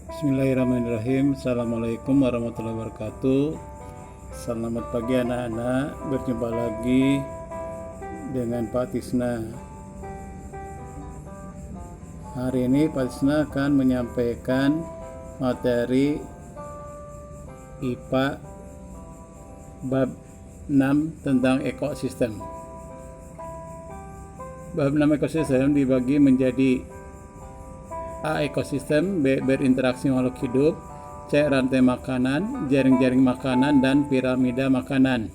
Bismillahirrahmanirrahim. Assalamualaikum warahmatullahi wabarakatuh. Selamat pagi anak-anak. Berjumpa lagi dengan Pak Tisna. Hari ini Pak Tisna akan menyampaikan materi IPA bab 6 tentang ekosistem. Bab 6 ekosistem dibagi menjadi A. Ekosistem, B. Berinteraksi makhluk hidup, C. Rantai makanan, jaring-jaring makanan, dan piramida makanan.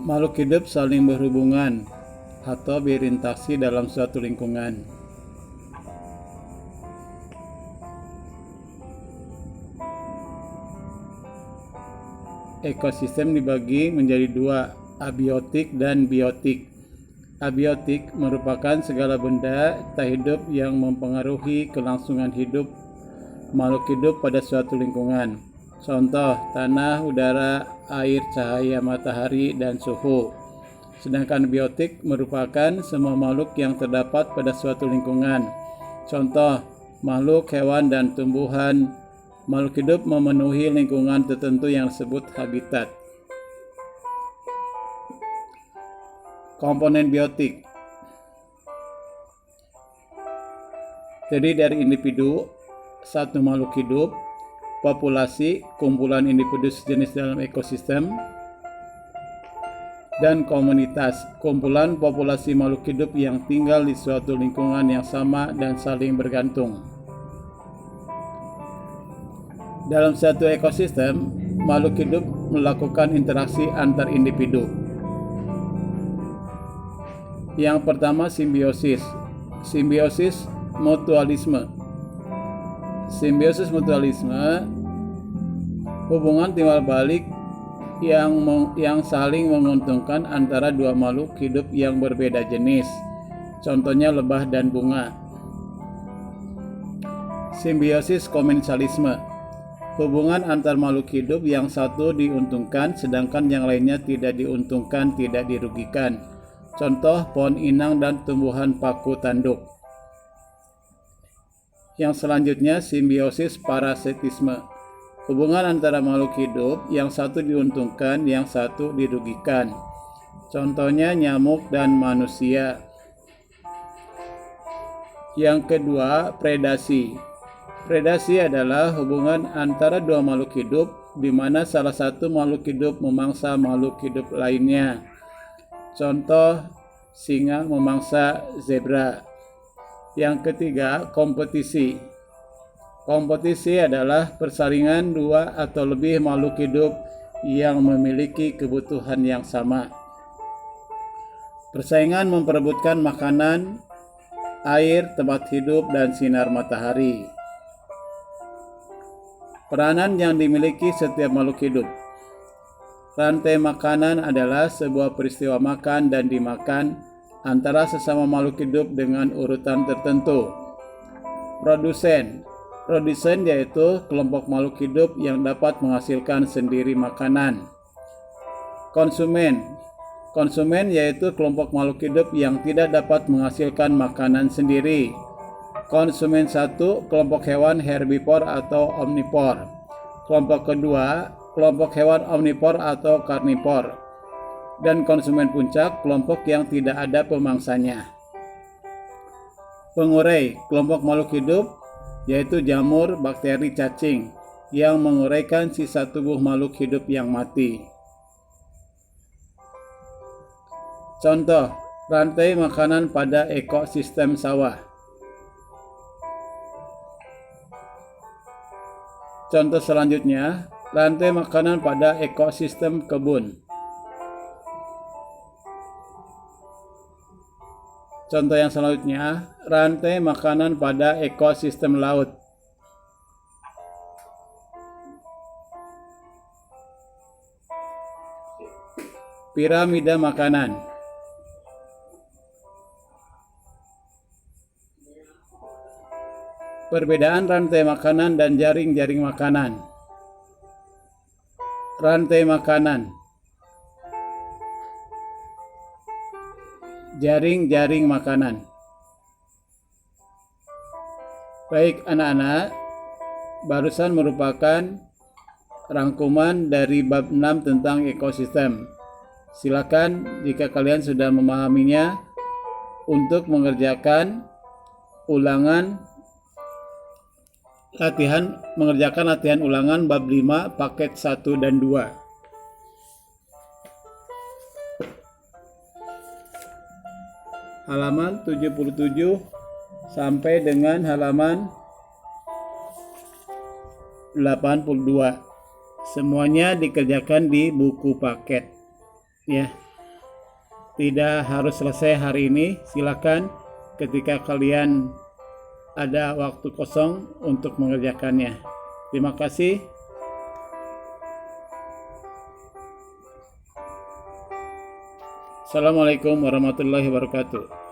Makhluk hidup saling berhubungan atau berinteraksi dalam suatu lingkungan. Ekosistem dibagi menjadi dua, abiotik dan biotik. Abiotik merupakan segala benda tak hidup yang mempengaruhi kelangsungan hidup makhluk hidup pada suatu lingkungan. Contoh, tanah, udara, air, cahaya matahari, dan suhu. Sedangkan biotik merupakan semua makhluk yang terdapat pada suatu lingkungan. Contoh, makhluk, hewan, dan tumbuhan. Makhluk hidup memenuhi lingkungan tertentu yang disebut habitat. Komponen biotik terdiri dari individu, satu makhluk hidup, populasi, kumpulan individu sejenis dalam ekosistem, dan komunitas, kumpulan populasi makhluk hidup yang tinggal di suatu lingkungan yang sama dan saling bergantung. Dalam satu ekosistem, makhluk hidup melakukan interaksi antar individu. Yang pertama, simbiosis. Simbiosis mutualisme. Simbiosis mutualisme hubungan timbal balik yang saling menguntungkan antara dua makhluk hidup yang berbeda jenis. Contohnya lebah dan bunga. Simbiosis komensalisme. Hubungan antar makhluk hidup yang satu diuntungkan sedangkan yang lainnya tidak diuntungkan, tidak dirugikan. Contoh pohon inang dan tumbuhan paku tanduk. Yang selanjutnya, simbiosis parasitisme. Hubungan antara makhluk hidup yang satu diuntungkan, yang satu dirugikan. Contohnya nyamuk dan manusia. Yang kedua, predasi. Predasi adalah hubungan antara dua makhluk hidup di mana salah satu makhluk hidup memangsa makhluk hidup lainnya. Contoh, singa memangsa zebra. Yang ketiga, kompetisi. Kompetisi adalah persaingan dua atau lebih makhluk hidup yang memiliki kebutuhan yang sama. Persaingan memperebutkan makanan, air, tempat hidup, dan sinar matahari. Peranan yang dimiliki setiap makhluk hidup. Rantai makanan adalah sebuah peristiwa makan dan dimakan antara sesama makhluk hidup dengan urutan tertentu. Produsen. Produsen yaitu kelompok makhluk hidup yang dapat menghasilkan sendiri makanan. Konsumen. Konsumen yaitu kelompok makhluk hidup yang tidak dapat menghasilkan makanan sendiri. Konsumen satu, kelompok hewan herbivor atau omnivor. Kelompok kedua, kelompok hewan omnivor atau karnivor. Dan konsumen puncak, kelompok yang tidak ada pemangsanya. Pengurai, kelompok makhluk hidup yaitu jamur, bakteri, cacing yang menguraikan sisa tubuh makhluk hidup yang mati. Contoh, rantai makanan pada ekosistem sawah. Contoh selanjutnya, rantai makanan pada ekosistem kebun. Contoh yang selanjutnya, rantai makanan pada ekosistem laut. Piramida makanan. Perbedaan rantai makanan dan jaring-jaring makanan. Rantai makanan. Jaring-jaring makanan. Baik anak-anak, barusan merupakan rangkuman dari bab 6 tentang ekosistem. Silakan jika kalian sudah memahaminya untuk mengerjakan latihan ulangan bab 5 paket 1 dan 2. Halaman 77 sampai dengan halaman 82. Semuanya dikerjakan di buku paket. Ya. Tidak harus selesai hari ini. Silakan ketika kalian ada waktu kosong untuk mengerjakannya. Terima kasih. Assalamualaikum warahmatullahi wabarakatuh.